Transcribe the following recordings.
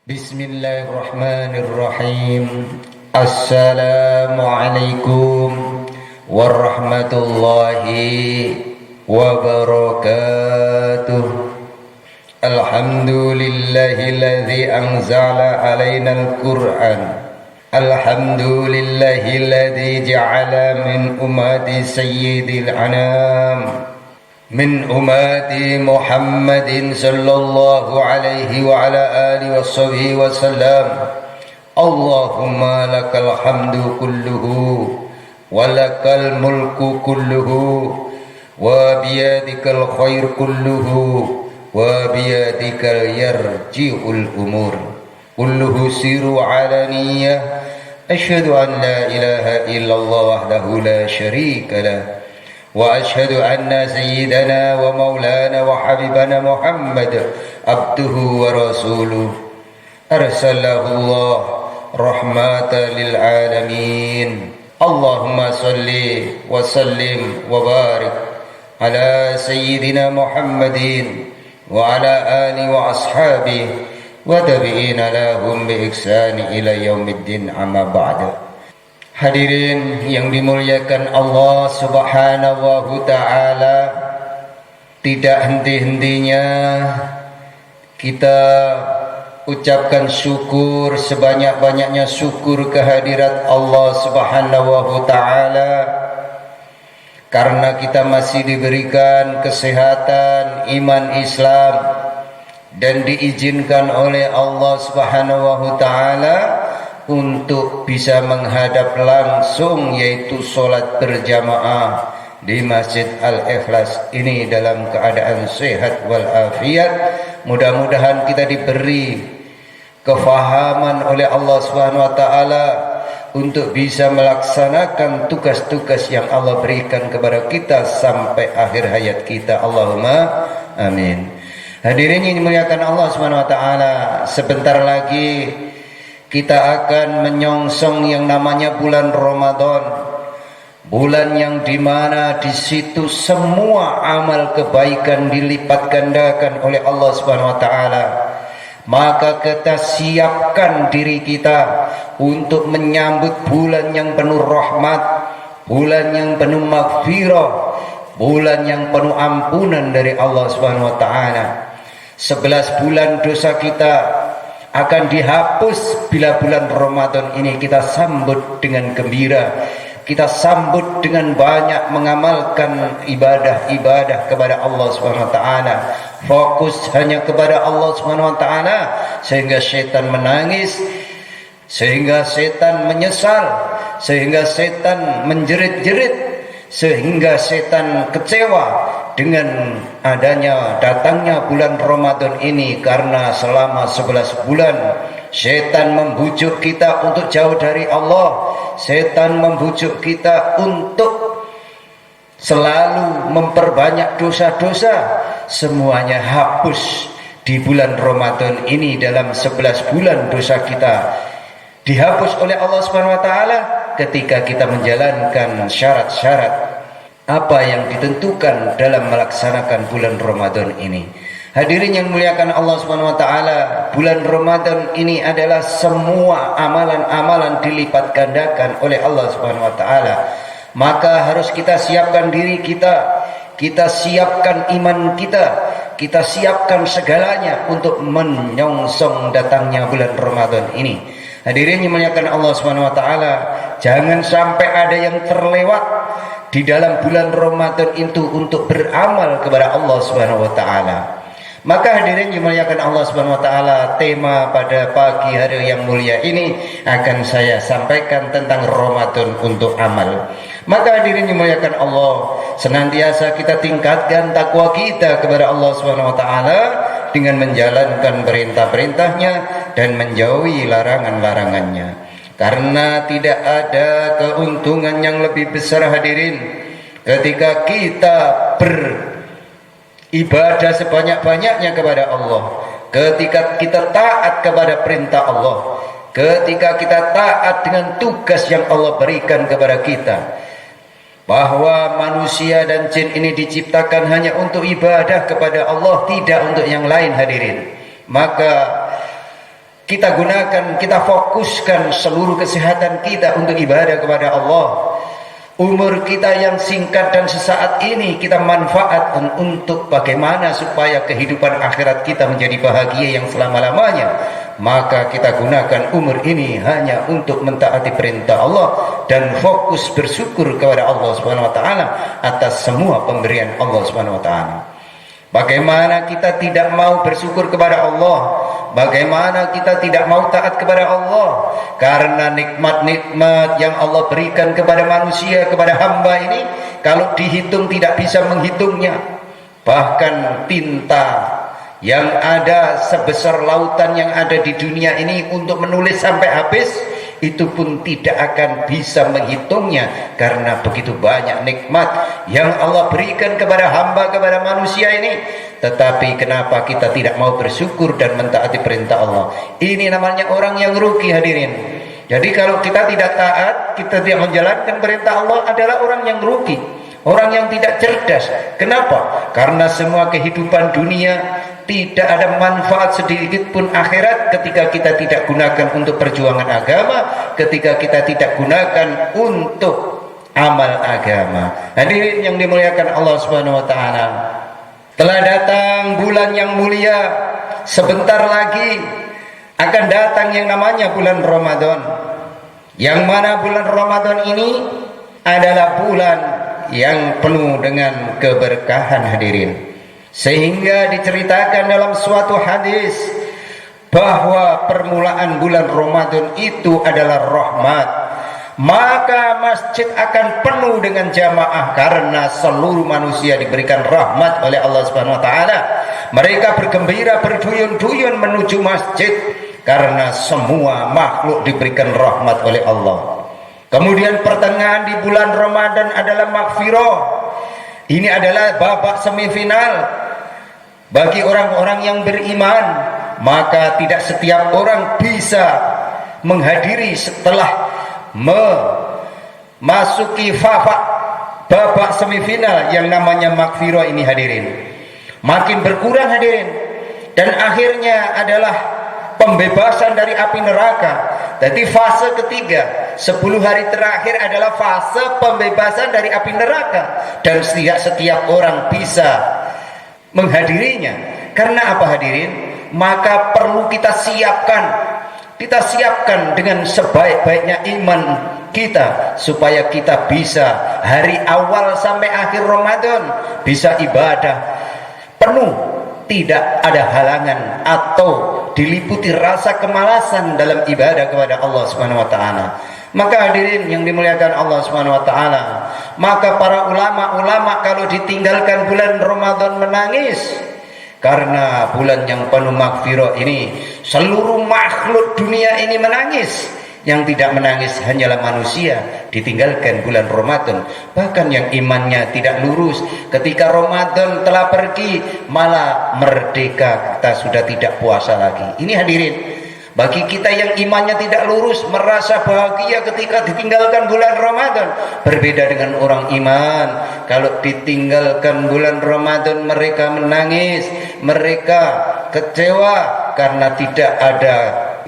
Bismillahirrahmanirrahim. Assalamualaikum warahmatullahi wabarakatuh. Alhamdulillahilladzi anzala alainal Qur'an. Alhamdulillahilladzi ja'ala min ummati sayyidil anam, min ummati Muhammadin sallallahu alaihi wa ala alihi wa sahbihi wa sallam. Allahumma lakal hamdu kulluhu wa lakal mulku kulluhu wa biyadikal khair kulluhu wa biyadikal yarji'ul umur kulluhu siru alaniyah. Asyhadu an la ilaha illallah wahdahu la syarika lah, wa asyhadu anna sayyidana wa maulana wa habibana Muhammad abduhu wa rasuluh arsalahu Allah rahmatan lil alamin. Allahumma salli wa sallim wa barik ala sayyidina Muhammadin wa ala alihi wa ashabihi wa tabi'ina lahum bi ihsani ila yaumiddin, amma ba'du. Hadirin yang dimuliakan Allah subhanahu wa ta'ala, tidak henti-hentinya kita ucapkan syukur, sebanyak-banyaknya syukur kehadirat Allah subhanahu wa ta'ala, karena kita masih diberikan kesehatan, iman Islam, dan diizinkan oleh Allah subhanahu wa ta'ala untuk bisa menghadap langsung, yaitu sholat berjamaah di Masjid Al-Ikhlas ini dalam keadaan sehat walafiat. Mudah-mudahan kita diberi kefahaman oleh Allah Subhanahu wa taala untuk bisa melaksanakan tugas-tugas yang Allah berikan kepada kita sampai akhir hayat kita. Allahumma amin. Hadirin yang dimuliakan Allah Subhanahu wa taala, sebentar lagi kita akan menyongsong yang namanya bulan Ramadan, bulan yang dimana di situ semua amal kebaikan dilipat gandakan oleh Allah Subhanahu wa taala. Maka kita siapkan diri kita untuk menyambut bulan yang penuh rahmat, bulan yang penuh maghfirah, bulan yang penuh ampunan dari Allah Subhanahu wa taala. 11 bulan dosa kita akan dihapus bila bulan Ramadan ini kita sambut dengan gembira, kita sambut dengan banyak mengamalkan ibadah-ibadah kepada Allah Subhanahu wa taala. Fokus hanya kepada Allah Subhanahu wa taala, sehingga setan menangis, sehingga setan menyesal, sehingga setan menjerit-jerit, sehingga setan kecewa dengan adanya datangnya bulan Ramadan ini, karena selama 11 bulan setan membujuk kita untuk jauh dari Allah. Setan membujuk kita untuk selalu memperbanyak dosa-dosa. Semuanya hapus di bulan Ramadan ini. Dalam 11 bulan dosa kita dihapus oleh Allah Subhanahu wa taala ketika kita menjalankan syarat-syarat apa yang ditentukan dalam melaksanakan bulan Ramadan ini. Hadirin yang muliakan Allah Subhanahu wa taala, bulan Ramadan ini adalah semua amalan-amalan dilipat gandakan oleh Allah Subhanahu wa taala. Maka harus kita siapkan diri kita, kita siapkan iman kita siapkan segalanya untuk menyongsong datangnya bulan Ramadan ini. Hadirin yang muliakan Allah Subhanahu wa taala, jangan sampai ada yang terlewat di dalam bulan Ramadan itu untuk beramal kepada Allah Subhanahu wa taala. Maka hadirin dimuliakan Allah Subhanahu wa taala, tema pada pagi hari yang mulia ini akan saya sampaikan tentang Ramadan untuk amal. Maka hadirin dimuliakan Allah, senantiasa kita tingkatkan takwa kita kepada Allah Subhanahu wa taala dengan menjalankan perintah-perintahnya dan menjauhi larangan-larangannya. Karena tidak ada keuntungan yang lebih besar hadirin ketika kita beribadah sebanyak-banyaknya kepada Allah, ketika kita taat kepada perintah Allah, ketika kita taat dengan tugas yang Allah berikan kepada kita. Bahwa manusia dan jin ini diciptakan hanya untuk ibadah kepada Allah, tidak untuk yang lain hadirin. Maka kita gunakan, kita fokuskan seluruh kesehatan kita untuk ibadah kepada Allah. Umur kita yang singkat dan sesaat ini kita manfaatkan untuk bagaimana supaya kehidupan akhirat kita menjadi bahagia yang selama-lamanya. Maka kita gunakan umur ini hanya untuk mentaati perintah Allah dan fokus bersyukur kepada Allah Subhanahu wa taala atas semua pemberian Allah Subhanahu wa taala. Bagaimana kita tidak mau bersyukur kepada Allah? Bagaimana kita tidak mau taat kepada Allah? Karena nikmat-nikmat yang Allah berikan kepada manusia, kepada hamba ini, kalau dihitung tidak bisa menghitungnya. Bahkan tinta yang ada sebesar lautan yang ada di dunia ini untuk menulis sampai habis, itu pun tidak akan bisa menghitungnya, karena begitu banyak nikmat yang Allah berikan kepada hamba, kepada manusia ini. Tetapi kenapa kita tidak mau bersyukur dan mentaati perintah Allah? Ini namanya orang yang rugi, hadirin. Jadi kalau kita tidak taat, kita tidak menjalankan perintah Allah, adalah orang yang rugi, orang yang tidak cerdas. Kenapa? Karena semua kehidupan dunia tidak ada manfaat sedikit pun akhirat ketika kita tidak gunakan untuk perjuangan agama, ketika kita tidak gunakan untuk amal agama. Hadirin yang dimuliakan Allah Subhanahu wa taala, telah datang bulan yang mulia. Sebentar lagi akan datang yang namanya bulan Ramadan, yang mana bulan Ramadan ini adalah bulan yang penuh dengan keberkahan, hadirin. Sehingga diceritakan dalam suatu hadis bahwa permulaan bulan Ramadan itu adalah rahmat. Maka masjid akan penuh dengan jamaah karena seluruh manusia diberikan rahmat oleh Allah Subhanahu wa taala. Mereka bergembira, berduyun-duyun menuju masjid karena semua makhluk diberikan rahmat oleh Allah. Kemudian pertengahan di bulan Ramadan adalah maghfirah. Ini adalah babak semifinal bagi orang-orang yang beriman. Maka tidak setiap orang bisa menghadiri setelah memasuki babak semifinal yang namanya maghfirah ini, hadirin. Makin berkurang, hadirin, dan akhirnya adalah pembebasan dari api neraka. Jadi fase ketiga, 10 hari terakhir adalah fase pembebasan dari api neraka, dan setiap orang bisa menghadirinya. Karena apa, hadirin? Maka perlu kita siapkan dengan sebaik-baiknya iman kita, supaya kita bisa hari awal sampai akhir Ramadan bisa ibadah penuh, tidak ada halangan atau diliputi rasa kemalasan dalam ibadah kepada Allah Subhanahu wa taala. Maka hadirin yang dimuliakan Allah Subhanahu wa taala, maka para ulama-ulama kalau ditinggalkan bulan Ramadan menangis, karena bulan yang penuh maghfirah ini seluruh makhluk dunia ini menangis. Yang tidak menangis hanyalah manusia ditinggalkan bulan Ramadan. Bahkan yang imannya tidak lurus, ketika Ramadan telah pergi malah merdeka, kita sudah tidak puasa lagi. Ini hadirin, bagi kita yang imannya tidak lurus merasa bahagia ketika ditinggalkan bulan Ramadan. Berbeda dengan orang iman, kalau ditinggalkan bulan Ramadan mereka menangis, mereka kecewa karena tidak ada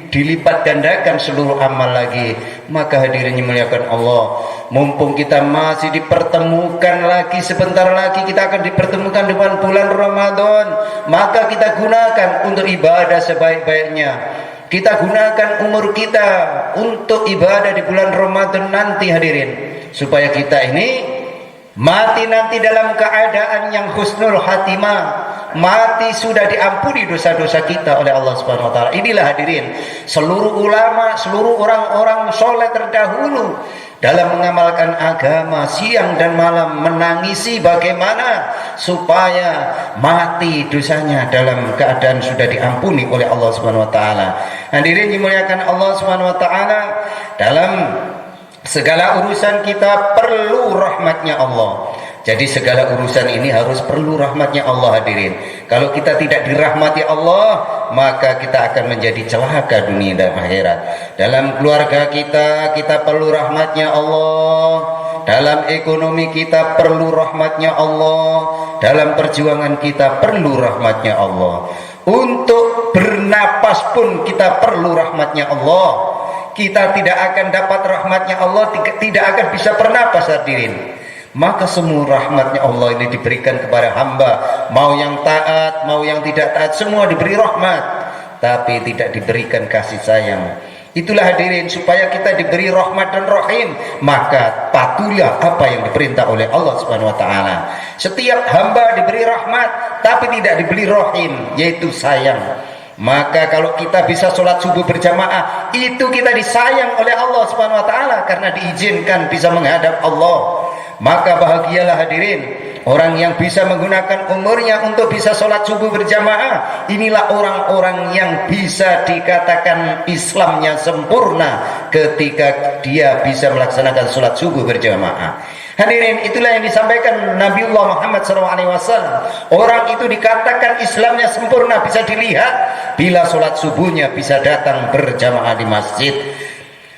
dilipat gandakan seluruh amal lagi. Maka hadirin yang muliakan Allah, mumpung kita masih dipertemukan lagi, sebentar lagi kita akan dipertemukan dengan bulan Ramadan, maka kita gunakan untuk ibadah sebaik-baiknya. Kita gunakan umur kita untuk ibadah di bulan Ramadan nanti, hadirin, supaya kita ini mati nanti dalam keadaan yang husnul khatimah, mati sudah diampuni dosa-dosa kita oleh Allah Subhanahu wa taala. Inilah hadirin, seluruh ulama, seluruh orang-orang soleh terdahulu dalam mengamalkan agama siang dan malam menangisi bagaimana supaya mati dosanya dalam keadaan sudah diampuni oleh Allah Subhanahu wa taala. Hadirin dimuliakan Allah Subhanahu wa taala, dalam segala urusan kita perlu rahmatnya Allah. Jadi segala urusan ini harus perlu rahmatnya Allah, hadirin. Kalau kita tidak dirahmati Allah, maka kita akan menjadi celaka dunia dan akhirat. Dalam keluarga kita, kita perlu rahmatnya Allah. Dalam ekonomi kita perlu rahmatnya Allah. Dalam perjuangan kita perlu rahmatnya Allah. Untuk bernapas pun kita perlu rahmatnya Allah. Kita tidak akan dapat rahmatnya Allah, tidak akan bisa bernapas hadirin. Maka semua rahmatnya Allah ini diberikan kepada hamba, mau yang taat, mau yang tidak taat, semua diberi rahmat, tapi tidak diberikan kasih sayang. Itulah hadirin, supaya kita diberi rahmat dan rahim, maka patuhilah apa yang diperintah oleh Allah Subhanahu wa taala. Setiap hamba diberi rahmat tapi tidak diberi rahim, yaitu sayang. Maka kalau kita bisa sholat subuh berjamaah, itu kita disayang oleh Allah Subhanahu wa taala karena diizinkan bisa menghadap Allah. Maka bahagialah hadirin orang yang bisa menggunakan umurnya untuk bisa sholat subuh berjamaah. Inilah orang-orang yang bisa dikatakan Islamnya sempurna ketika dia bisa melaksanakan sholat subuh berjamaah. Hadirin, itulah yang disampaikan Nabiullah Muhammad SAW. Orang itu dikatakan Islamnya sempurna bisa dilihat bila sholat subuhnya bisa datang berjamaah di masjid.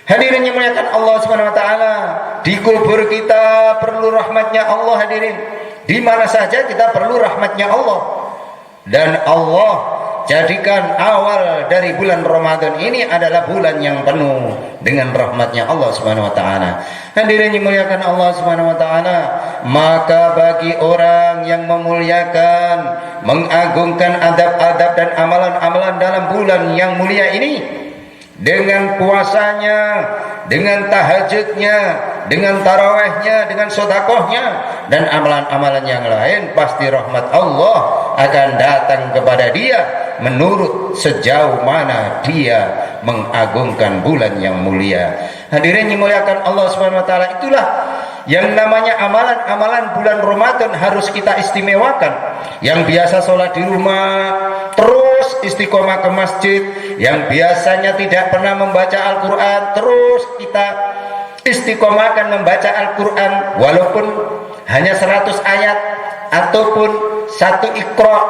Hadirin yang muliakan Allah Subhanahu wa taala, di kubur kita perlu rahmatnya Allah hadirin. Di mana saja kita perlu rahmatnya Allah. Dan Allah jadikan awal dari bulan Ramadan ini adalah bulan yang penuh dengan rahmatnya Allah Subhanahu wa taala. Hadirin yang muliakan Allah Subhanahu wa taala, maka bagi orang yang memuliakan, mengagungkan adab-adab dan amalan-amalan dalam bulan yang mulia ini, dengan puasanya, dengan tahajudnya, dengan tarawihnya, dengan sedekahnya dan amalan-amalan yang lain, pasti rahmat Allah akan datang kepada dia menurut sejauh mana dia mengagungkan bulan yang mulia. Hadirin yang muliakan Allah Subhanahu wa taala, itulah yang namanya amalan-amalan bulan Ramadan harus kita istimewakan. Yang biasa sholat di rumah terus istiqomah ke masjid, yang biasanya tidak pernah membaca Al-Quran terus kita istiqomahkan membaca Al-Quran, walaupun hanya 100 ayat ataupun satu Iqra,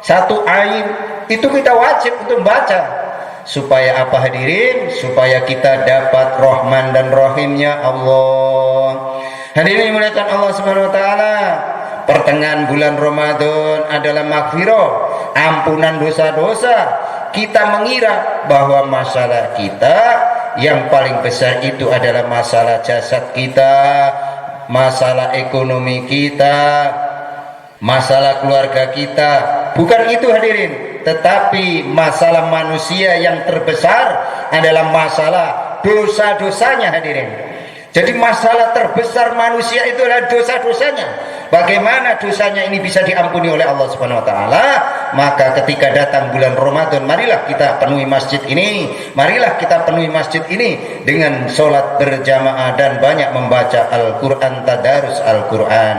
satu Ain, itu kita wajib untuk membaca. Supaya apa hadirin? Supaya kita dapat rahman dan rahimnya Allah. Hadirin yang dimuliakan Allah Subhanahu wa taala, pertengahan bulan Ramadan adalah maghfirah, ampunan dosa-dosa. Kita mengira bahwa masalah kita yang paling besar itu adalah masalah jasad kita, masalah ekonomi kita, masalah keluarga kita. Bukan itu hadirin, tetapi masalah manusia yang terbesar adalah masalah dosa-dosanya hadirin. Jadi masalah terbesar manusia itu adalah dosa-dosanya. Bagaimana dosanya ini bisa diampuni oleh Allah Subhanahu wa taala? Maka ketika datang bulan Ramadan, marilah kita penuhi masjid ini, marilah kita penuhi masjid ini dengan sholat berjamaah dan banyak membaca Al-Quran, tadarus Al-Quran.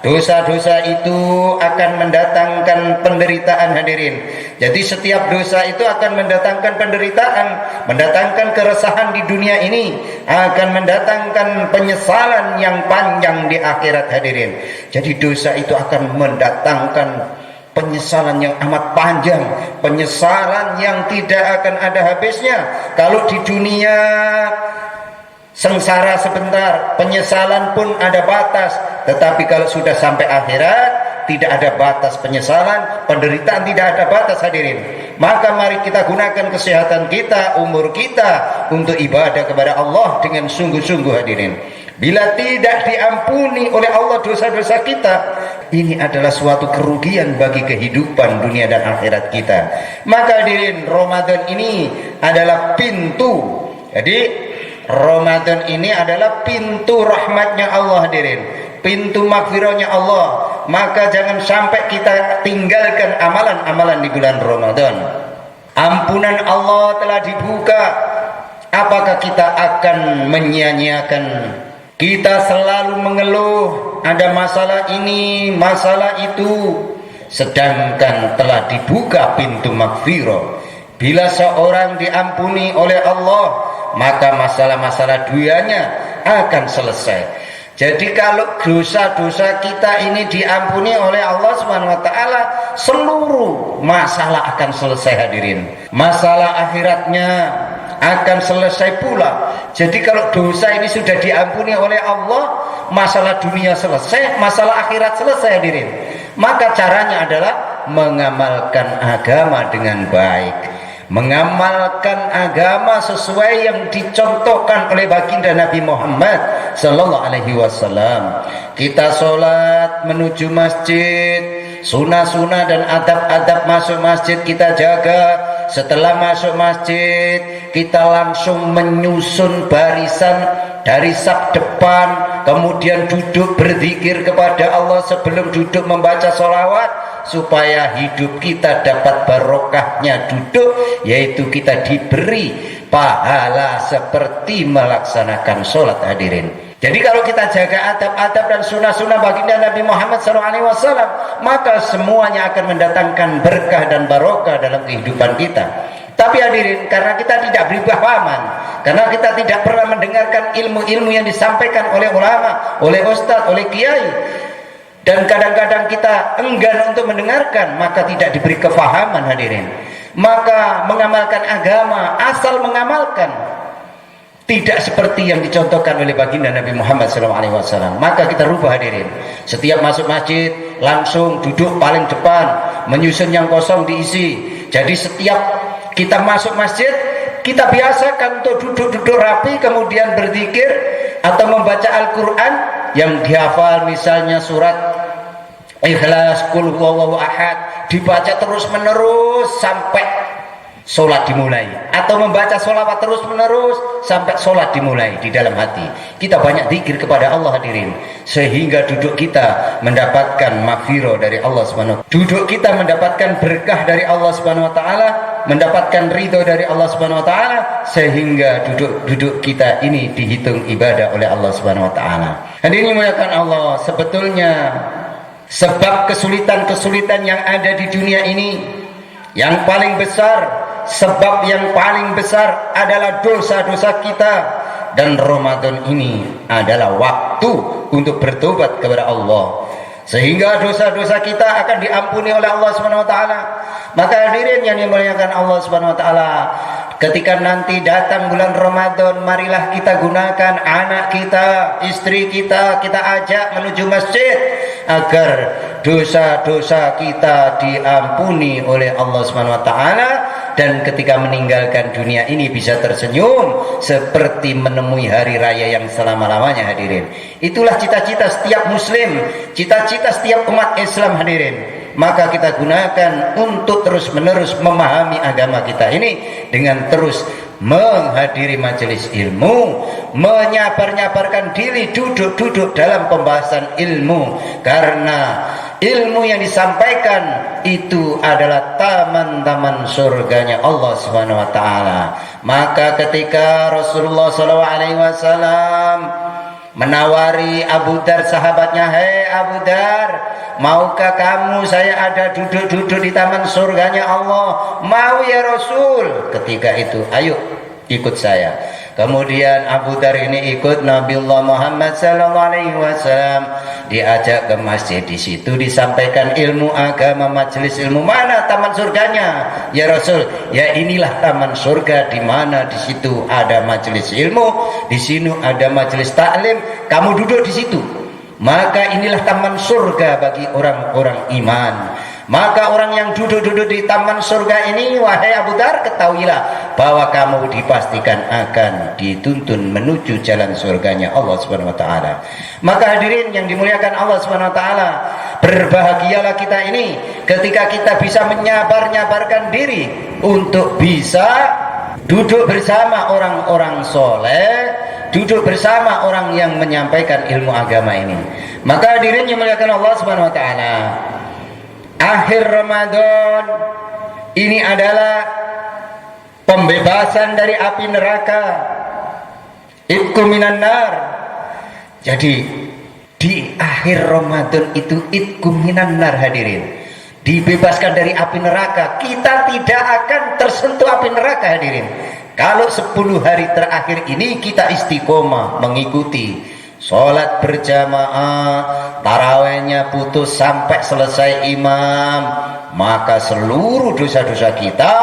Dosa-dosa itu akan mendatangkan penderitaan hadirin. Jadi setiap dosa itu akan mendatangkan penderitaan, mendatangkan keresahan di dunia ini, akan mendatangkan penyesalan yang panjang di akhirat hadirin. Jadi dosa itu akan mendatangkan penyesalan yang amat panjang, penyesalan yang tidak akan ada habisnya. Kalau di dunia sengsara sebentar, penyesalan pun ada batas, tetapi kalau sudah sampai akhirat tidak ada batas penyesalan, penderitaan tidak ada batas hadirin. Maka mari kita gunakan kesehatan kita, umur kita untuk ibadah kepada Allah dengan sungguh-sungguh hadirin. Bila tidak diampuni oleh Allah dosa-dosa kita, ini adalah suatu kerugian bagi kehidupan dunia dan akhirat kita. Maka hadirin, Ramadan ini adalah pintu. Jadi Ramadan ini adalah pintu rahmatnya Allah hadirin, pintu maghfirahnya Allah. Maka jangan sampai kita tinggalkan amalan-amalan di bulan Ramadan. Ampunan Allah telah dibuka. Apakah kita akan menyia-nyiakan? Kita selalu mengeluh, ada masalah ini, masalah itu, sedangkan telah dibuka pintu maghfirah. Bila seorang diampuni oleh Allah, maka masalah-masalah dunianya akan selesai. Jadi kalau dosa-dosa kita ini diampuni oleh Allah Subhanahu wa taala, seluruh masalah akan selesai hadirin. Masalah akhiratnya akan selesai pula. Jadi kalau dosa ini sudah diampuni oleh Allah, masalah dunia selesai, masalah akhirat selesai hadirin. Maka caranya adalah mengamalkan agama dengan baik, mengamalkan agama sesuai yang dicontohkan oleh baginda Nabi Muhammad sallallahu alaihi wasallam. Kita sholat menuju masjid, sunah-sunah dan adab-adab masuk masjid kita jaga. Setelah masuk masjid, kita langsung menyusun barisan dari saf depan, kemudian duduk berzikir kepada Allah sebelum duduk membaca sholawat, supaya hidup kita dapat barokahnya duduk, yaitu kita diberi pahala seperti melaksanakan sholat. Hadirin, jadi kalau kita jaga adab-adab dan sunnah-sunnah baginda Nabi Muhammad SAW, maka semuanya akan mendatangkan berkah dan barokah dalam kehidupan kita. Tapi hadirin, karena kita tidak beri pahaman, karena kita tidak pernah mendengarkan ilmu-ilmu yang disampaikan oleh ulama, oleh ustadz, oleh kiai, dan kadang-kadang kita enggan untuk mendengarkan, maka tidak diberi kefahaman. Hadirin, maka mengamalkan agama, asal mengamalkan, tidak seperti yang dicontohkan oleh baginda Nabi Muhammad SAW, maka kita rubah. Hadirin, setiap masuk masjid langsung duduk paling depan, menyusun yang kosong diisi. Jadi setiap kita masuk masjid, kita biasakan untuk duduk-duduk rapi, kemudian berzikir atau membaca Al-Quran yang dihafal, misalnya surat Ikhlas, Qul Huwallahu Ahad, dibaca terus menerus sampai sholat dimulai, atau membaca sholawat terus menerus sampai sholat dimulai di dalam hati. Kita banyak zikir kepada Allah. Hadirin, sehingga duduk kita mendapatkan maghfirah dari Allah Subhanahu wa ta'ala, duduk kita mendapatkan berkah dari Allah Subhanahu wa ta'ala, mendapatkan ridho dari Allah Subhanahu wa ta'ala, sehingga duduk kita ini dihitung ibadah oleh Allah Subhanahu wa ta'ala. Hadirin dimuliakan Allah, sebetulnya sebab kesulitan-kesulitan yang ada di dunia ini, yang paling besar, sebab yang paling besar adalah dosa-dosa kita. Dan Ramadan ini adalah waktu untuk bertobat kepada Allah, sehingga dosa-dosa kita akan diampuni oleh Allah Subhanahu wa ta'ala. Maka hadirin yang dimuliakan Allah Subhanahu wa ta'ala, ketika nanti datang bulan Ramadan, marilah kita gunakan anak kita, istri kita ajak menuju masjid agar dosa-dosa kita diampuni oleh Allah Subhanahu wa ta'ala, dan ketika meninggalkan dunia ini bisa tersenyum seperti menemui hari raya yang selama-lamanya. Hadirin, itulah cita-cita setiap muslim, cita-cita setiap umat Islam. Hadirin, maka kita gunakan untuk terus-menerus memahami agama kita ini dengan terus menghadiri majelis ilmu, menyabar-nyabarkan diri duduk-duduk dalam pembahasan ilmu, karena ilmu yang disampaikan itu adalah taman-taman surganya Allah Subhanahu wa ta'ala. Maka ketika Rasulullah SAW menawari Abu Dar, sahabatnya, "Hei Abu Dar, maukah kamu saya ada duduk-duduk di taman surganya Allah?" "Mau ya Rasul." Ketika itu, "Ayo ikut saya." Kemudian Abu Dar ini ikut Nabiullah Muhammad SAW, diajak ke masjid. Di situ disampaikan ilmu agama, majelis ilmu. "Mana taman surganya ya Rasul?" "Ya inilah taman surga, di mana di situ ada majelis ilmu, di sini ada majelis taklim, kamu duduk di situ. Maka inilah taman surga bagi orang-orang iman." Maka orang yang duduk-duduk di taman surga ini, wahai Abu Dar, ketahuilah bahwa kamu dipastikan akan dituntun menuju jalan surganya Allah Subhanahu wa ta'ala. Maka hadirin yang dimuliakan Allah Subhanahu wa ta'ala, berbahagialah kita ini ketika kita bisa menyabar-nyabarkan diri untuk bisa duduk bersama orang-orang soleh, duduk bersama orang yang menyampaikan ilmu agama ini. Maka hadirin yang dimuliakan Allah Subhanahu wa ta'ala, akhir Ramadan ini adalah pembebasan dari api neraka, itqu minan nar. Jadi di akhir Ramadan itu itqu minan nar. Hadirin, dibebaskan dari api neraka. Kita tidak akan tersentuh api neraka. Hadirin, kalau 10 hari terakhir ini kita istiqomah mengikuti sholat berjamaah, tarawehnya putus sampai selesai imam, maka seluruh dosa-dosa kita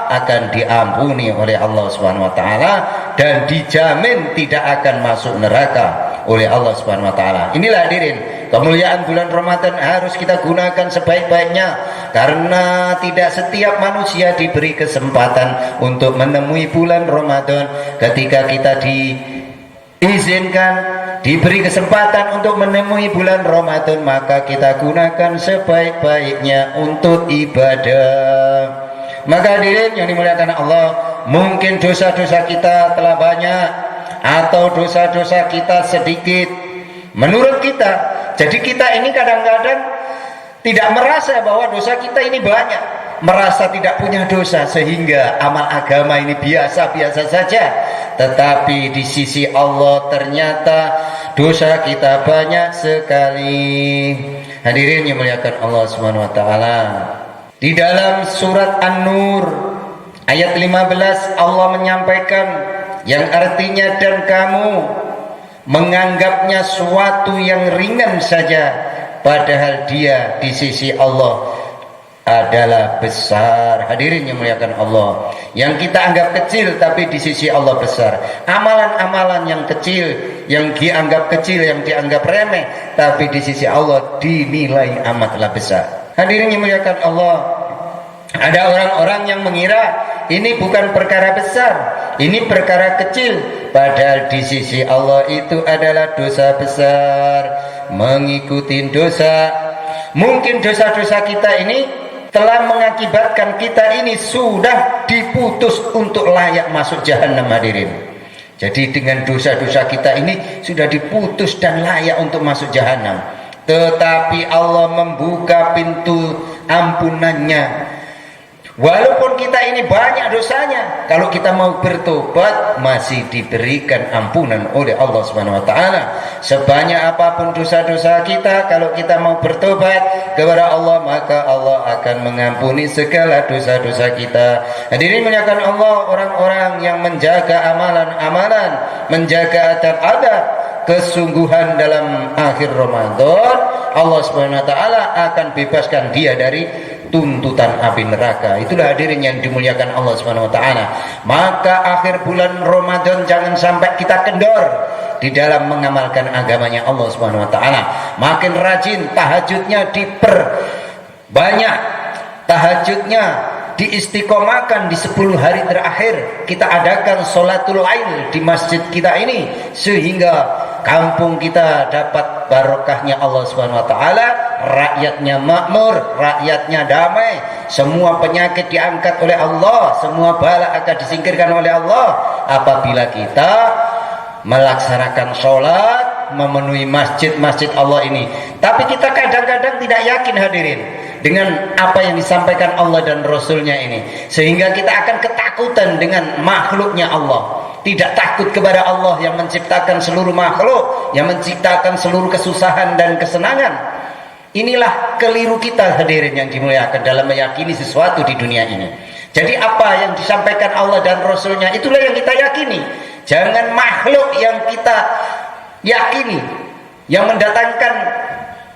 akan diampuni oleh Allah Subhanahu wa ta'ala, dan dijamin tidak akan masuk neraka oleh Allah Subhanahu wa ta'ala. Inilah hadirin kemuliaan bulan Ramadan harus kita gunakan sebaik-baiknya, karena tidak setiap manusia diberi kesempatan untuk menemui bulan Ramadan. Ketika kita diizinkan, diberi kesempatan untuk menemui bulan Ramadan, maka kita gunakan sebaik-baiknya untuk ibadah. Maka hadirin yang dimuliakan Allah, mungkin dosa-dosa kita telah banyak atau dosa-dosa kita sedikit menurut kita. Jadi kita ini kadang-kadang tidak merasa bahwa dosa kita ini banyak, merasa tidak punya dosa, sehingga amal agama ini biasa-biasa saja. Tetapi di sisi Allah ternyata dosa kita banyak sekali. Hadirin yang dimuliakan Allah Subhanahu wa taala, di dalam surat An-Nur ayat 15 Allah menyampaikan yang artinya, dan kamu menganggapnya suatu yang ringan saja, padahal dia di sisi Allah adalah besar. Hadirin yang muliakan Allah, yang kita anggap kecil tapi di sisi Allah besar. Amalan-amalan yang kecil, yang dianggap kecil, yang dianggap remeh, tapi di sisi Allah dinilai amatlah besar. Hadirin yang muliakan Allah, ada orang-orang yang mengira ini bukan perkara besar, ini perkara kecil, padahal di sisi Allah itu adalah dosa besar. Mengikuti dosa, mungkin dosa-dosa kita ini telah mengakibatkan kita ini sudah diputus untuk layak masuk jahanam. Hadirin, jadi dengan dosa-dosa kita ini sudah diputus dan layak untuk masuk jahanam. Tetapi Allah membuka pintu ampunannya. Walaupun kita ini banyak dosanya, kalau kita mau bertobat masih diberikan ampunan oleh Allah Subhanahu wa taala. Sebanyak apapun dosa-dosa kita, kalau kita mau bertobat kepada Allah, maka Allah akan mengampuni segala dosa-dosa kita. Hadirin muliakan Allah, orang-orang yang menjaga amalan-amalan, menjaga adab-adab, kesungguhan dalam akhir Ramadan, Allah Subhanahu wa taala akan bebaskan dia dari tuntutan api neraka. Itulah hadirin yang dimuliakan Allah Subhanahu wa taala. Maka akhir bulan Ramadan jangan sampai kita kendor di dalam mengamalkan agamanya Allah Subhanahu wa taala. Makin rajin tahajudnya diperbanyak, tahajudnya diistiqomahkan di 10 hari terakhir. Kita adakan sholatul lail di masjid kita ini, sehingga kampung kita dapat barokahnya Allah Subhanahu wa taala, rakyatnya makmur, rakyatnya damai, semua penyakit diangkat oleh Allah, semua bala akan disingkirkan oleh Allah apabila kita melaksanakan sholat, memenuhi masjid-masjid Allah ini. Tapi kita kadang-kadang tidak yakin hadirin dengan apa yang disampaikan Allah dan Rasulnya ini, sehingga kita akan ketakutan dengan makhluknya Allah, tidak takut kepada Allah yang menciptakan seluruh makhluk, yang menciptakan seluruh kesusahan dan kesenangan. Inilah keliru kita hadirin yang dimuliakan dalam meyakini sesuatu di dunia ini. Jadi apa yang disampaikan Allah dan Rasulnya itulah yang kita yakini, jangan makhluk yang kita yakini yang mendatangkan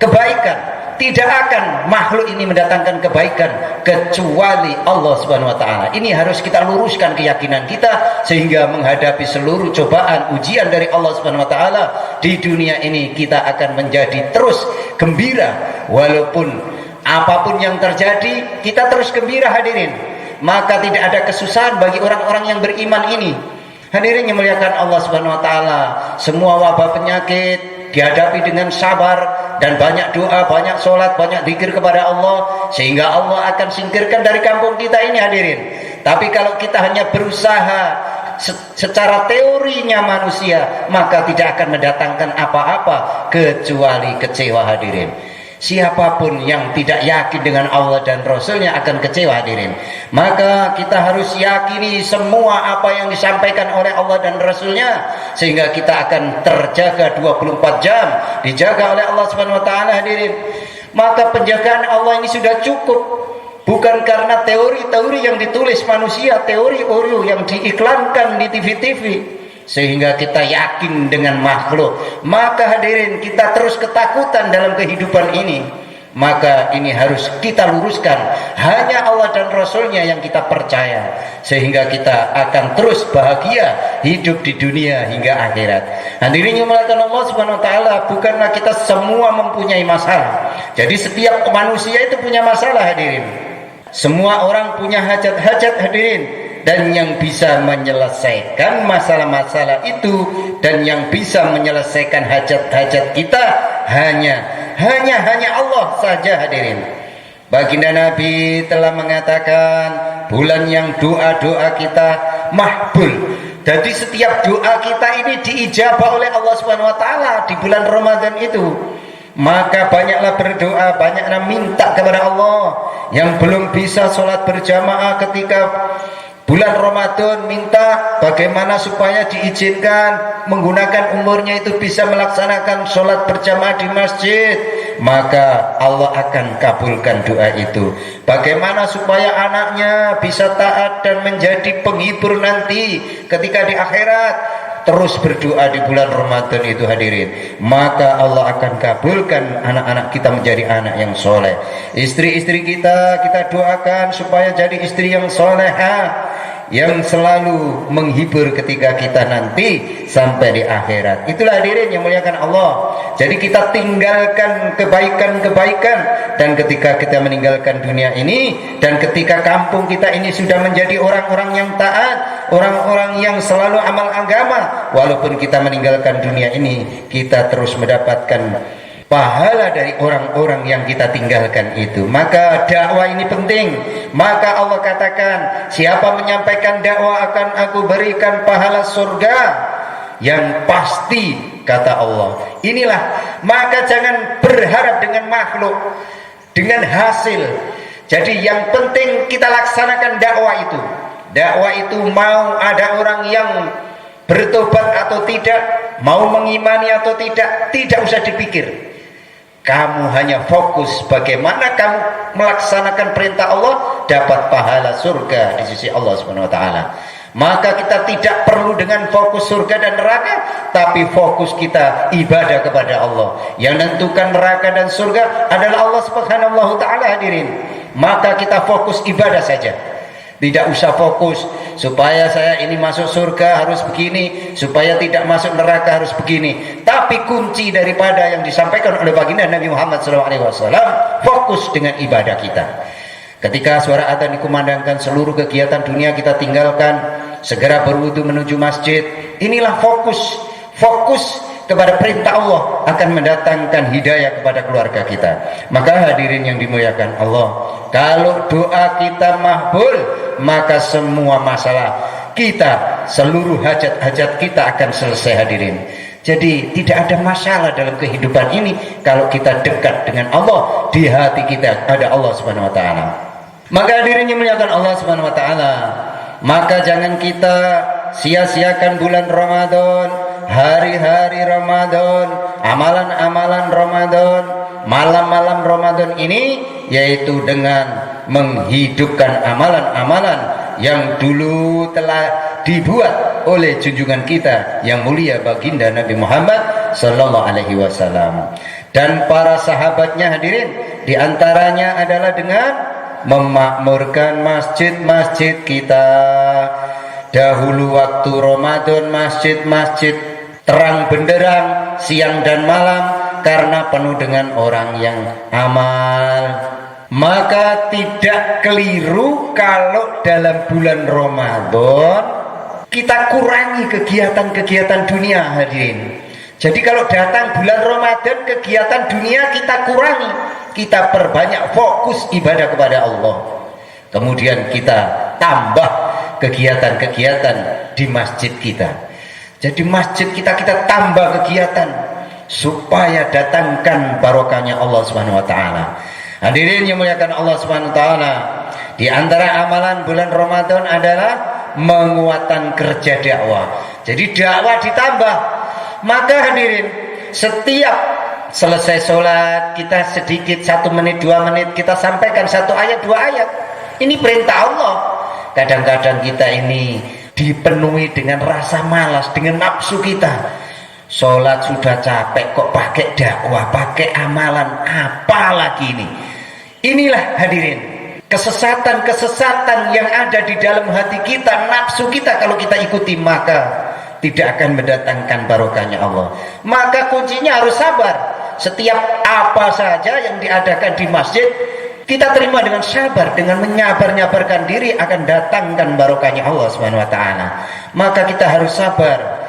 kebaikan. Tidak akan makhluk ini mendatangkan kebaikan kecuali Allah Subhanahu wa taala. Ini harus kita luruskan keyakinan kita, sehingga menghadapi seluruh cobaan ujian dari Allah Subhanahu wa taala di dunia ini kita akan menjadi terus gembira. Walaupun apapun yang terjadi, kita terus gembira hadirin. Maka tidak ada kesusahan bagi orang-orang yang beriman ini. Hadirin yang muliakan Allah Subhanahu wa taala, semua wabah penyakit dihadapi dengan sabar dan banyak doa, banyak sholat, banyak zikir kepada Allah, sehingga Allah akan singkirkan dari kampung kita ini hadirin. Tapi kalau kita hanya berusaha secara teorinya manusia, maka tidak akan mendatangkan apa-apa kecuali kecewa hadirin. Siapapun yang tidak yakin dengan Allah dan Rasulnya akan kecewa hadirin. Maka kita harus yakini semua apa yang disampaikan oleh Allah dan Rasulnya, sehingga kita akan terjaga 24 jam, dijaga oleh Allah Subhanahu wa taala hadirin. Maka penjagaan Allah ini sudah cukup, bukan karena teori-teori yang ditulis manusia, teori-teori yang diiklankan di TV-TV, sehingga kita yakin dengan makhluk. Maka hadirin, kita terus ketakutan dalam kehidupan ini. maka ini harus kita luruskan. Hanya Allah dan Rasulnya yang kita percaya, sehingga kita akan terus bahagia hidup di dunia hingga akhirat. Hadirin yang dimuliakan Allah Subhanahu wa taala, bukanlah kita semua mempunyai masalah. Jadi setiap manusia itu punya masalah, hadirin. Semua orang punya hajat-hajat, hadirin, dan yang bisa menyelesaikan masalah-masalah itu dan yang bisa menyelesaikan hajat-hajat kita hanya Allah saja, hadirin. Baginda Nabi telah mengatakan bulan yang doa-doa kita makbul. Jadi setiap doa kita ini diijabah oleh Allah Subhanahu wa taala di bulan Ramadan itu. Maka banyaklah berdoa, banyaklah minta kepada Allah. Yang belum bisa sholat berjamaah ketika bulan Ramadan, minta bagaimana supaya diizinkan menggunakan umurnya itu bisa melaksanakan sholat berjamaah di masjid, maka Allah akan kabulkan doa itu. Bagaimana supaya anaknya bisa taat dan menjadi penghibur nanti ketika di akhirat, terus berdoa di bulan Ramadan itu, hadirin, maka Allah akan kabulkan anak-anak kita menjadi anak yang soleh. Istri-istri kita doakan supaya jadi istri yang solehah, yang selalu menghibur ketika kita nanti sampai di akhirat. Itulah hadirin yang muliakan Allah. Jadi kita tinggalkan kebaikan-kebaikan, dan ketika kita meninggalkan dunia ini, dan ketika kampung kita ini sudah menjadi orang-orang yang taat, orang-orang yang selalu amal agama, walaupun kita meninggalkan dunia ini, kita terus mendapatkan pahala dari orang-orang yang kita tinggalkan itu. Maka dakwah ini penting. Maka Allah katakan, siapa menyampaikan dakwah akan aku berikan pahala surga yang pasti, kata Allah. Inilah, maka jangan berharap dengan makhluk, dengan hasil. Jadi yang penting kita laksanakan dakwah itu. Dakwah itu mau ada orang yang bertobat atau tidak, mau mengimani atau tidak usah dipikir. Kamu hanya fokus bagaimana kamu melaksanakan perintah Allah, dapat pahala surga di sisi Allah Subhanahu wa taala. Maka kita tidak perlu dengan fokus surga dan neraka, tapi fokus kita ibadah kepada Allah. Yang menentukan neraka dan surga adalah Allah Subhanahu wa taala, hadirin. Maka kita fokus ibadah saja. Tidak usah fokus supaya saya ini masuk surga harus begini, supaya tidak masuk neraka harus begini. Tapi kunci daripada yang disampaikan oleh baginda Nabi Muhammad SAW, fokus dengan ibadah kita. Ketika suara adzan dikumandangkan, seluruh kegiatan dunia kita tinggalkan, segera berwudu menuju masjid. Inilah fokus kepada perintah Allah akan mendatangkan hidayah kepada keluarga kita. Maka hadirin yang dimuliakan Allah, kalau doa kita makbul, maka semua masalah kita, seluruh hajat-hajat kita akan selesai, hadirin. Jadi tidak ada masalah dalam kehidupan ini kalau kita dekat dengan Allah. Di hati kita ada Allah Subhanahu wa taala. Maka hadirin yang dimuliakan Allah Subhanahu wa taala, maka jangan kita sia-siakan bulan Ramadan, hari-hari Ramadan, amalan-amalan Ramadan, malam-malam Ramadan ini, yaitu dengan menghidupkan amalan-amalan yang dulu telah dibuat oleh junjungan kita yang mulia baginda Nabi Muhammad sallallahu alaihi wasallam dan para sahabatnya, hadirin. Di antaranya adalah dengan memakmurkan masjid-masjid kita. Dahulu waktu Ramadan masjid-masjid terang benderang siang dan malam karena penuh dengan orang yang amal. Maka tidak keliru kalau dalam bulan Ramadan kita kurangi kegiatan-kegiatan dunia, hadirin. Jadi kalau datang bulan Ramadan, kegiatan dunia kita kurangi, kita perbanyak fokus ibadah kepada Allah. Kemudian kita tambah kegiatan-kegiatan di masjid kita. Jadi masjid kita tambah kegiatan supaya datangkan barokahnya Allah Subhanahu wa taala. Hadirin yang muliakan Allah Subhanahu wa taala, di antara amalan bulan Ramadan adalah menguatkan kerja dakwah. Jadi dakwah ditambah. Maka hadirin, setiap selesai sholat kita sedikit 1 menit 2 menit kita sampaikan 1 ayat 2 ayat. Ini perintah Allah. Kadang-kadang kita ini dipenuhi dengan rasa malas, dengan nafsu kita. Sholat sudah capek kok pakai dakwah, pakai amalan apa lagi ini? Inilah hadirin kesesatan-kesesatan yang ada di dalam hati kita, nafsu kita kalau kita ikuti maka tidak akan mendatangkan barokahnya Allah. Maka kuncinya harus sabar. Setiap apa saja yang diadakan di masjid kita terima dengan sabar, dengan menyabar-nyabarkan diri akan datangkan barokahnya Allah Subhanahu wa taala. Maka kita harus sabar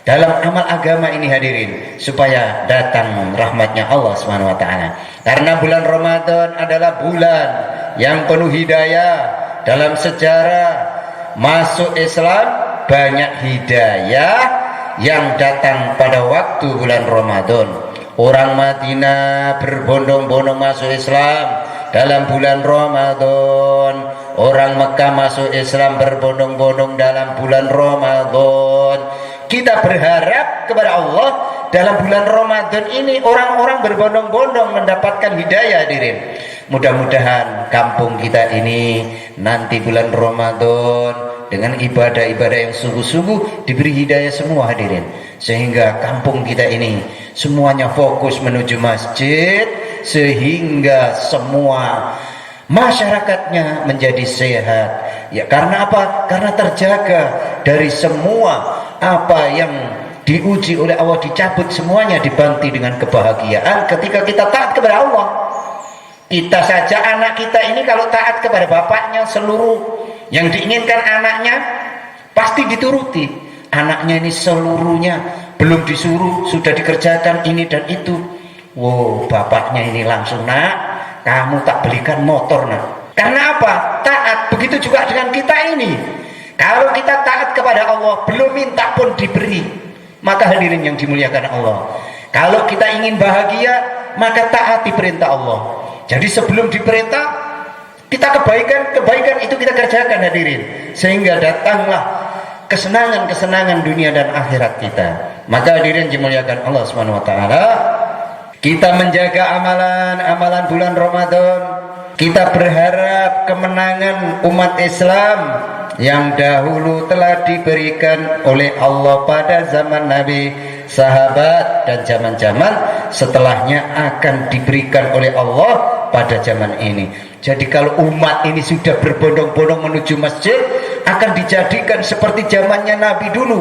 dalam amal agama ini hadirin supaya datang rahmatnya Allah Subhanahu wa taala. Karena bulan Ramadan adalah bulan yang penuh hidayah. Dalam sejarah masuk Islam banyak hidayah yang datang pada waktu bulan Ramadan. Orang Madinah berbondong-bondong masuk Islam dalam bulan Ramadan. Orang Mekah masuk Islam berbondong-bondong dalam bulan Ramadan. Kita berharap kepada Allah dalam bulan Ramadan ini orang-orang berbondong-bondong mendapatkan hidayah hadirin. Mudah-mudahan kampung kita ini nanti bulan Ramadan dengan ibadah-ibadah yang sungguh-sungguh diberi hidayah semua hadirin. Sehingga kampung kita ini semuanya fokus menuju masjid, sehingga semua masyarakatnya menjadi sehat. Ya karena apa? Karena terjaga dari semua apa yang diuji oleh Allah, dicabut semuanya, dibanti dengan kebahagiaan ketika kita taat kepada Allah. Kita saja anak kita ini kalau taat kepada bapaknya, seluruh yang diinginkan anaknya pasti dituruti. Anaknya ini seluruhnya belum disuruh sudah dikerjakan ini dan itu. Wow, bapaknya ini langsung, nak, kamu tak belikan motor, nak. Karena apa? Taat. Begitu juga dengan kita ini. Kalau kita taat kepada Allah, belum minta pun diberi. Maka hadirin yang dimuliakan Allah, kalau kita ingin bahagia, maka taati perintah Allah. Jadi sebelum diperintah, kita kebaikan itu kita kerjakan hadirin. Sehingga datanglah kesenangan-kesenangan dunia dan akhirat kita. Maka hadirin dimuliakan Allah Subhanahu wa taala, kita menjaga amalan-amalan bulan Ramadan. Kita berharap kemenangan umat Islam yang dahulu telah diberikan oleh Allah pada zaman Nabi, sahabat, dan zaman-zaman setelahnya akan diberikan oleh Allah pada zaman ini. Jadi kalau umat ini sudah berbondong-bondong menuju masjid, akan dijadikan seperti zamannya Nabi dulu.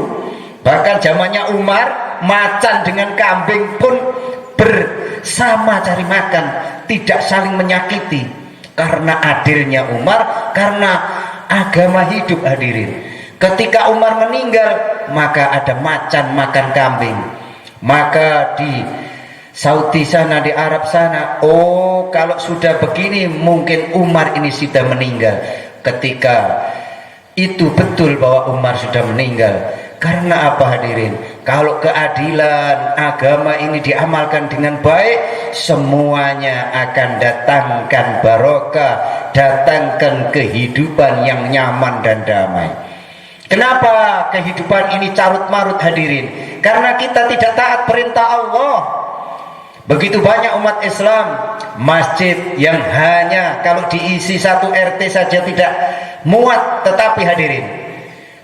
Bahkan zamannya Umar, macan dengan kambing pun bersama cari makan, tidak saling menyakiti. Karena adilnya Umar, karena agama hidup hadirin. Ketika Umar meninggal, maka ada macan makan kambing. Maka di Saudi sana, di Arab sana, oh kalau sudah begini mungkin Umar ini sudah meninggal. Ketika itu betul bahwa Umar sudah meninggal. Karena apa hadirin? Kalau keadilan agama ini diamalkan dengan baik, semuanya akan datangkan barokah, datangkan kehidupan yang nyaman dan damai. Kenapa kehidupan ini carut marut hadirin? Karena kita tidak taat perintah Allah. Begitu banyak umat Islam, masjid yang hanya kalau diisi satu RT saja tidak muat, tetapi hadirin,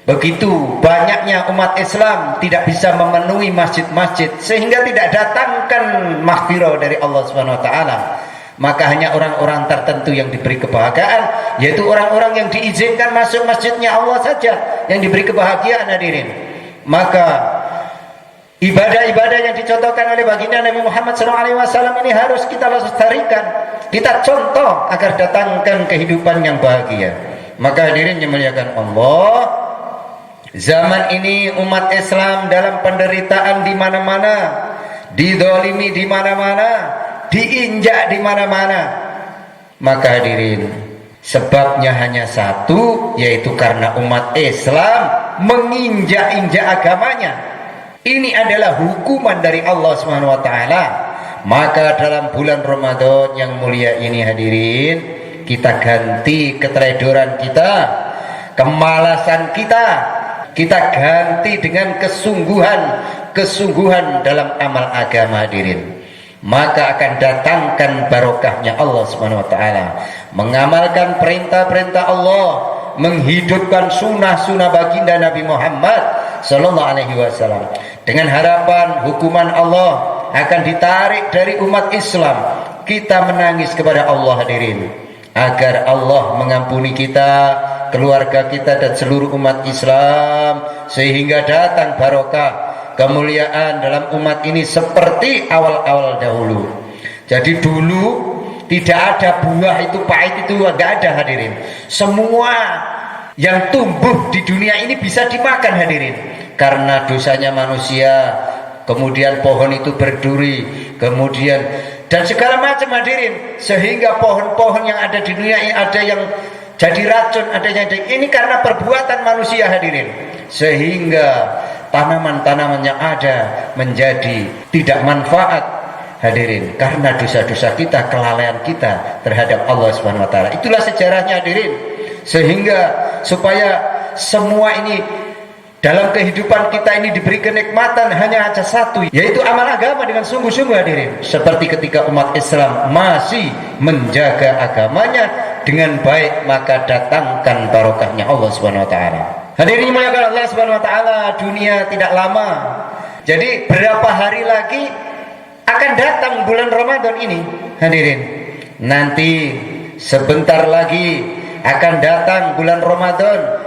begitu banyaknya umat Islam tidak bisa memenuhi masjid-masjid sehingga tidak datangkan maghfirah dari Allah Subhanahu wa taala. Maka hanya orang-orang tertentu yang diberi kebahagiaan, yaitu orang-orang yang diizinkan masuk masjidnya Allah saja yang diberi kebahagiaan hadirin. Maka ibadah-ibadah yang dicontohkan oleh baginda Nabi Muhammad SAW ini harus kita lestarikan, kita contoh agar datangkan kehidupan yang bahagia. Maka hadirin yang dimuliakan Allah, zaman ini umat Islam dalam penderitaan di mana-mana, didolimi di mana-mana, diinjak di mana-mana. Maka hadirin, sebabnya hanya satu, yaitu karena umat Islam menginjak-injak agamanya. Ini adalah hukuman dari Allah Subhanahu wa taala. Maka dalam bulan Ramadan yang mulia ini hadirin, kita ganti keteledoran kita, kemalasan kita ganti dengan kesungguhan dalam amal agama hadirin. Maka akan datangkan barokahnya Allah Subhanahu wa taala. Mengamalkan perintah-perintah Allah, menghidupkan sunnah-sunnah baginda Nabi Muhammad Sallallahu Alaihi Wasallam, dengan harapan hukuman Allah akan ditarik dari umat Islam. Kita menangis kepada Allah hadirin, agar Allah mengampuni kita, keluarga kita dan seluruh umat Islam, sehingga datang barokah kemuliaan dalam umat ini seperti awal-awal dahulu. Jadi dulu tidak ada buah itu pahit, itu enggak ada hadirin. Semua yang tumbuh di dunia ini bisa dimakan hadirin, karena dosanya manusia. Kemudian pohon itu berduri, kemudian dan segala macam hadirin, sehingga pohon-pohon yang ada di dunia ini ada yang jadi racun, ada yang jadi ini karena perbuatan manusia hadirin, sehingga tanaman-tanaman yang ada menjadi tidak manfaat hadirin, karena dosa-dosa kita, kelalaian kita terhadap Allah Subhanahu wa taala. Itulah sejarahnya hadirin, sehingga supaya semua ini dalam kehidupan kita ini diberi kenikmatan hanya ada satu, yaitu amal agama dengan sungguh-sungguh hadirin. Seperti ketika umat Islam masih menjaga agamanya dengan baik, maka datangkan barokahnya Allah Subhanahu wa taala. Hadirin muliakan Allah Subhanahu wa taala, dunia tidak lama. Jadi berapa hari lagi akan datang bulan Ramadan ini hadirin. Nanti sebentar lagi akan datang bulan Ramadan,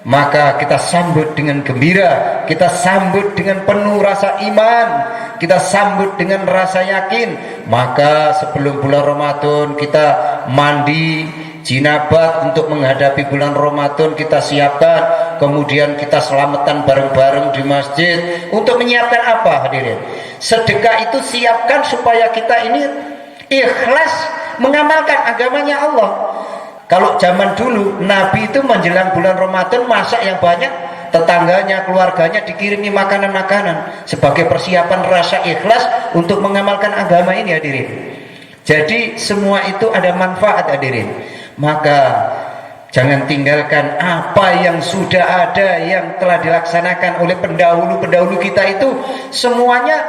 maka kita sambut dengan gembira, kita sambut dengan penuh rasa iman, kita sambut dengan rasa yakin. Maka sebelum bulan Ramadan kita mandi jinabat untuk menghadapi bulan Ramadan, kita siapkan, kemudian kita selamatan bareng-bareng di masjid. Untuk menyiapkan apa hadirin? Sedekah itu siapkan supaya kita ini ikhlas mengamalkan agamanya Allah. Kalau zaman dulu Nabi itu menjelang bulan Ramadan masak yang banyak, tetangganya, keluarganya dikirimi makanan-makanan sebagai persiapan rasa ikhlas untuk mengamalkan agama ini hadirin. Jadi semua itu ada manfaat hadirin. Maka jangan tinggalkan apa yang sudah ada, yang telah dilaksanakan oleh pendahulu-pendahulu kita, itu semuanya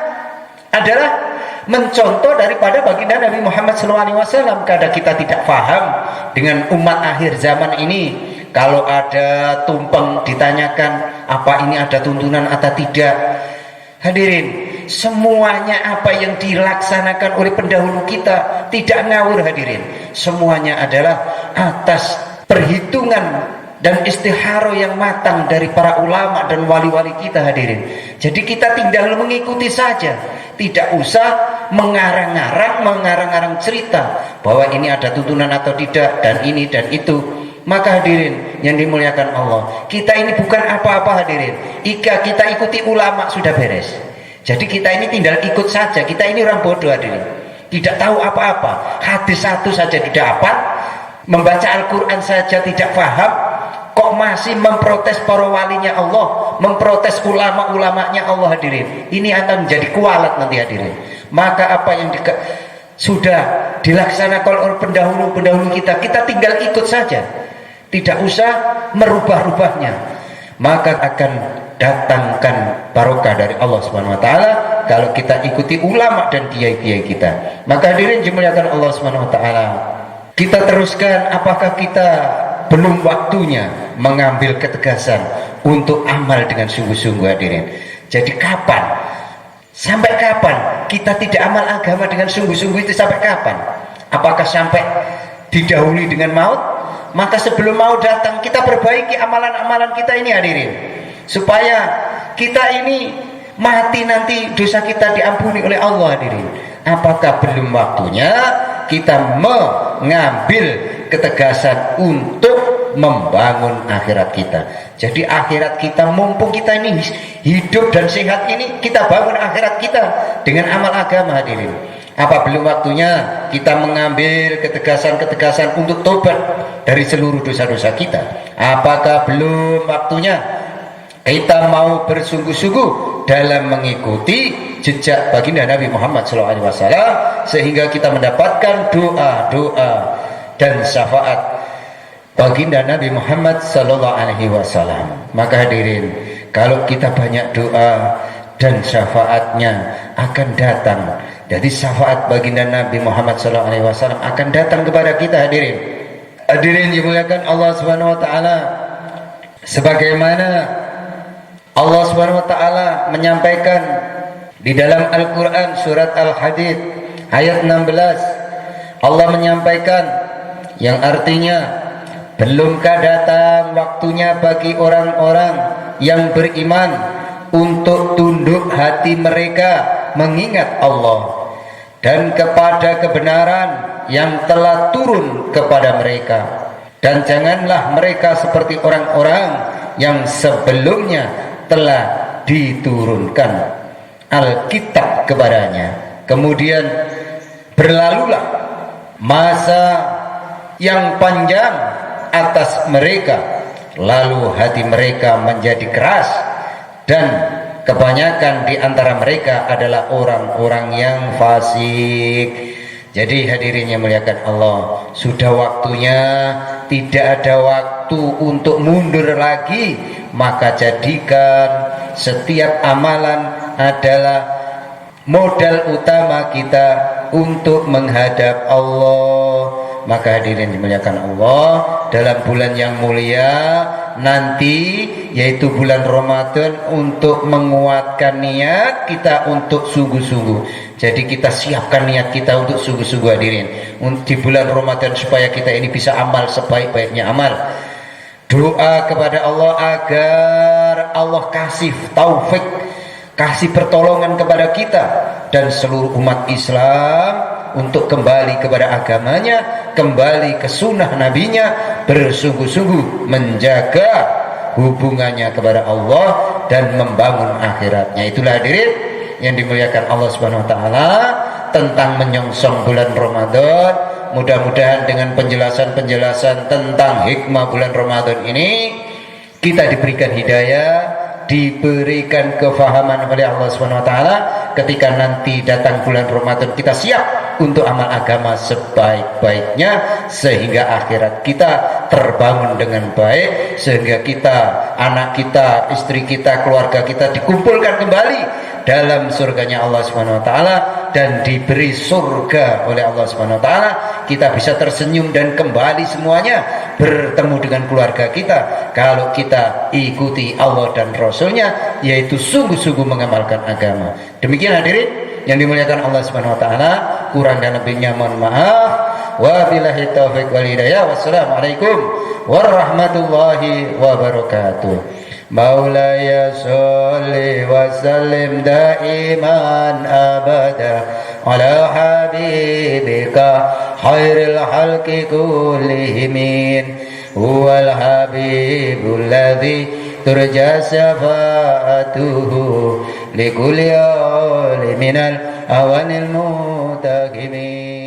adalah mencontoh daripada baginda Nabi Muhammad SAW. Kadang kita tidak paham dengan umat akhir zaman ini, kalau ada tumpeng ditanyakan apa ini ada tuntunan atau tidak. Hadirin, semuanya apa yang dilaksanakan oleh pendahulu kita tidak ngawur hadirin, semuanya adalah atas perhitungan dan istiharo yang matang dari para ulama dan wali-wali kita hadirin. Jadi kita tinggal mengikuti saja, tidak usah mengarang-arang cerita bahwa ini ada tuntunan atau tidak, dan ini dan itu. Maka hadirin yang dimuliakan Allah, kita ini bukan apa-apa hadirin. Jika kita ikuti ulama sudah beres. Jadi kita ini tinggal ikut saja. Kita ini orang bodoh hadirin, tidak tahu apa-apa. Hadis satu saja tidak hafal, membaca Al-Quran saja tidak paham, kok masih memprotes para walinya Allah, memprotes ulama-ulamanya Allah hadirin. Ini akan menjadi kualat nanti hadirin. Maka apa yang sudah dilaksanakan oleh pendahulu-pendahulu kita, kita tinggal ikut saja, tidak usah merubah-rubahnya. Maka akan datangkan barokah dari Allah Subhanahu wa taala kalau kita ikuti ulama dan kiai-kiai kita. Maka hadirin dimuliakan Allah Subhanahu wa taala, kita teruskan. Apakah kita belum waktunya mengambil ketegasan untuk amal dengan sungguh-sungguh hadirin? Jadi kapan? Sampai kapan kita tidak amal agama dengan sungguh-sungguh itu? Sampai kapan? Apakah sampai didahului dengan maut? Maka sebelum maut datang, kita perbaiki amalan-amalan kita ini hadirin, supaya kita ini mati nanti dosa kita diampuni oleh Allah hadirin. Apakah belum waktunya kita mengambil ketegasan untuk membangun akhirat kita? Jadi akhirat kita, mumpung kita ini hidup dan sehat ini, kita bangun akhirat kita dengan amal agama hadirin. Apa belum waktunya kita mengambil ketegasan-ketegasan untuk tobat dari seluruh dosa-dosa kita? Apakah belum waktunya kita mau bersungguh-sungguh dalam mengikuti jejak baginda Nabi Muhammad SAW, sehingga kita mendapatkan doa-doa dan syafaat baginda Nabi Muhammad SAW? Maka hadirin, kalau kita banyak doa dan syafaatnya akan datang. Jadi syafaat baginda Nabi Muhammad SAW akan datang kepada kita hadirin. Hadirin dimuliakan Allah Subhanahu wa taala, sebagaimana Allah Subhanahu wa taala menyampaikan di dalam Al-Qur'an surat Al-Hadid ayat 16. Allah menyampaikan yang artinya, belumkah datang waktunya bagi orang-orang yang beriman untuk tunduk hati mereka mengingat Allah dan kepada kebenaran yang telah turun kepada mereka, dan janganlah mereka seperti orang-orang yang sebelumnya telah diturunkan Alkitab kepadanya. Kemudian berlalulah masa yang panjang atas mereka, lalu hati mereka menjadi keras, dan kebanyakan di antara mereka adalah orang-orang yang fasik. Jadi hadirin yang muliakan Allah, sudah waktunya, tidak ada waktu untuk mundur lagi. Maka jadikan setiap amalan adalah modal utama kita untuk menghadap Allah. Maka hadirin dimuliakan Allah, dalam bulan yang mulia nanti, yaitu bulan Ramadan, untuk menguatkan niat kita untuk sungguh-sungguh. Jadi kita siapkan niat kita untuk sungguh-sungguh hadirin di bulan Ramadan, supaya kita ini bisa amal sebaik-baiknya amal. Doa kepada Allah agar Allah kasih taufik, kasih pertolongan kepada kita dan seluruh umat Islam untuk kembali kepada agamanya, kembali ke sunnah nabinya, bersungguh-sungguh menjaga hubungannya kepada Allah dan membangun akhiratnya. Itulah hadirin yang dimuliakan Allah Subhanahu wa taala tentang menyongsong bulan Ramadan. Mudah-mudahan dengan penjelasan-penjelasan tentang hikmah bulan Ramadan ini kita diberikan hidayah, diberikan kefahaman oleh Allah Subhanahu wa taala. Ketika nanti datang bulan Ramadan, kita siap untuk amal agama sebaik-baiknya, sehingga akhirat kita terbangun dengan baik, sehingga kita, anak kita, istri kita, keluarga kita dikumpulkan kembali dalam surganya Allah Subhanahu wa taala dan diberi surga oleh Allah Subhanahu wa taala. Kita bisa tersenyum dan kembali semuanya bertemu dengan keluarga kita kalau kita ikuti Allah dan Rasulnya, yaitu sungguh-sungguh mengamalkan agama. Demikian hadirin yang dimuliakan Allah Subhanahu wa taala, kurang dan lebihnya mohon maaf. Wabillahi taufiq wal hidayah. Wassalamualaikum warahmatullahi wabarakatuh. Maulaya sholli wa sallim daiman abada ala habibika khairil halqi kullihim, huwal habibul ladzi turja syafa'atuhu likulli minal awanil mutaqimin.